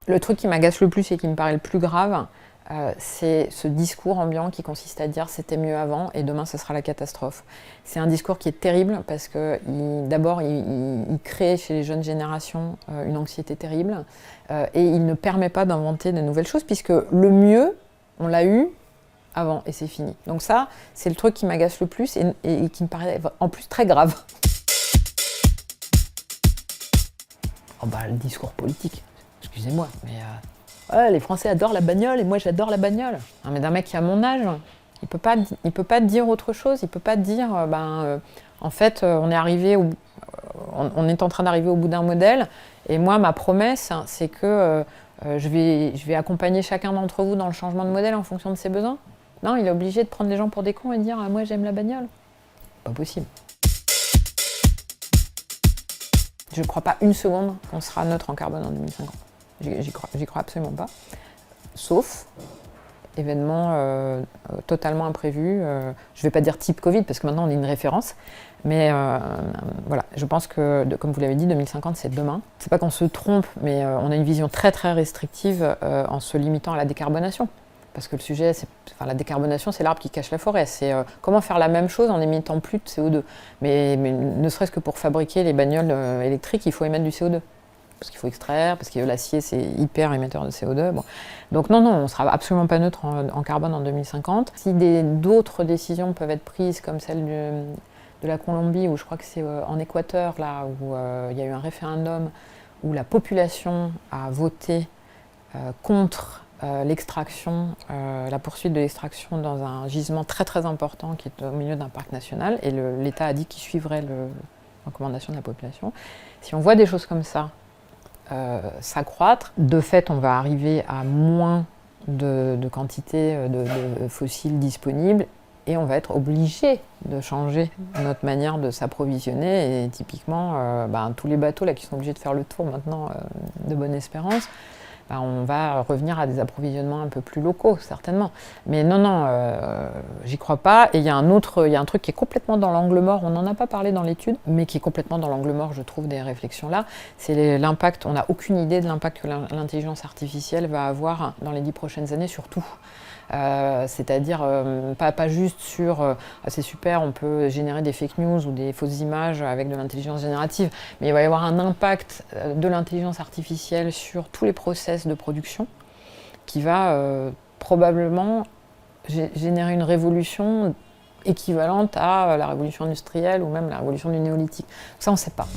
Le truc qui m'agace le plus et qui me paraît le plus grave, c'est ce discours ambiant qui consiste à dire c'était mieux avant et demain ce sera la catastrophe. C'est un discours qui est terrible parce que d'abord il crée chez les jeunes générations une anxiété terrible et il ne permet pas d'inventer de nouvelles choses puisque le mieux, on l'a eu avant et c'est fini. Donc ça, c'est le truc qui m'agace le plus et qui me paraît en plus très grave. Oh bah, le discours politique, excusez-moi, mais ouais, les Français adorent la bagnole et moi j'adore la bagnole. Non, mais d'un mec qui a mon âge, il peut pas dire autre chose, il peut pas dire en fait on est en train d'arriver au bout d'un modèle et moi ma promesse c'est que je vais accompagner chacun d'entre vous dans le changement de modèle en fonction de ses besoins. Non, il est obligé de prendre les gens pour des cons et de dire moi j'aime la bagnole. Pas possible. Je ne crois pas une seconde qu'on sera neutre en carbone en 2050. J'y crois absolument pas. Sauf événement totalement imprévu. Je ne vais pas dire type Covid, parce que maintenant on est une référence. Mais voilà, je pense que, comme vous l'avez dit, 2050 c'est demain. C'est pas qu'on se trompe, mais on a une vision très très restrictive en se limitant à la décarbonation. Parce que le sujet, la décarbonation, c'est l'arbre qui cache la forêt. C'est comment faire la même chose en émettant plus de CO2. Mais ne serait-ce que pour fabriquer les bagnoles électriques, il faut émettre du CO2. Parce qu'il faut extraire, parce que l'acier, c'est hyper émetteur de CO2. Bon. Donc non, on ne sera absolument pas neutre en carbone en 2050. Si d'autres décisions peuvent être prises, comme celle de la Colombie, où je crois que c'est en Équateur, là, où il y a eu un référendum, où la population a voté contre l'extraction, la poursuite de l'extraction dans un gisement très très important qui est au milieu d'un parc national, et l'État a dit qu'il suivrait les recommandations de la population. Si on voit des choses comme ça s'accroître, de fait on va arriver à moins de quantité de fossiles disponibles et on va être obligé de changer notre manière de s'approvisionner. Et typiquement, tous les bateaux là, qui sont obligés de faire le tour maintenant de Bonne-Espérance, on va revenir à des approvisionnements un peu plus locaux, certainement. Mais non, j'y crois pas. Et il y a un truc qui est complètement dans l'angle mort, on n'en a pas parlé dans l'étude, mais qui est complètement dans l'angle mort, je trouve, des réflexions là. C'est l'impact, on n'a aucune idée de l'impact que l'intelligence artificielle va avoir dans les 10 prochaines années sur tout. C'est-à-dire pas juste sur c'est super, on peut générer des fake news ou des fausses images avec de l'intelligence générative, mais il va y avoir un impact de l'intelligence artificielle sur tous les process de production qui va probablement générer une révolution équivalente à la révolution industrielle ou même la révolution du néolithique. Ça, on ne sait pas.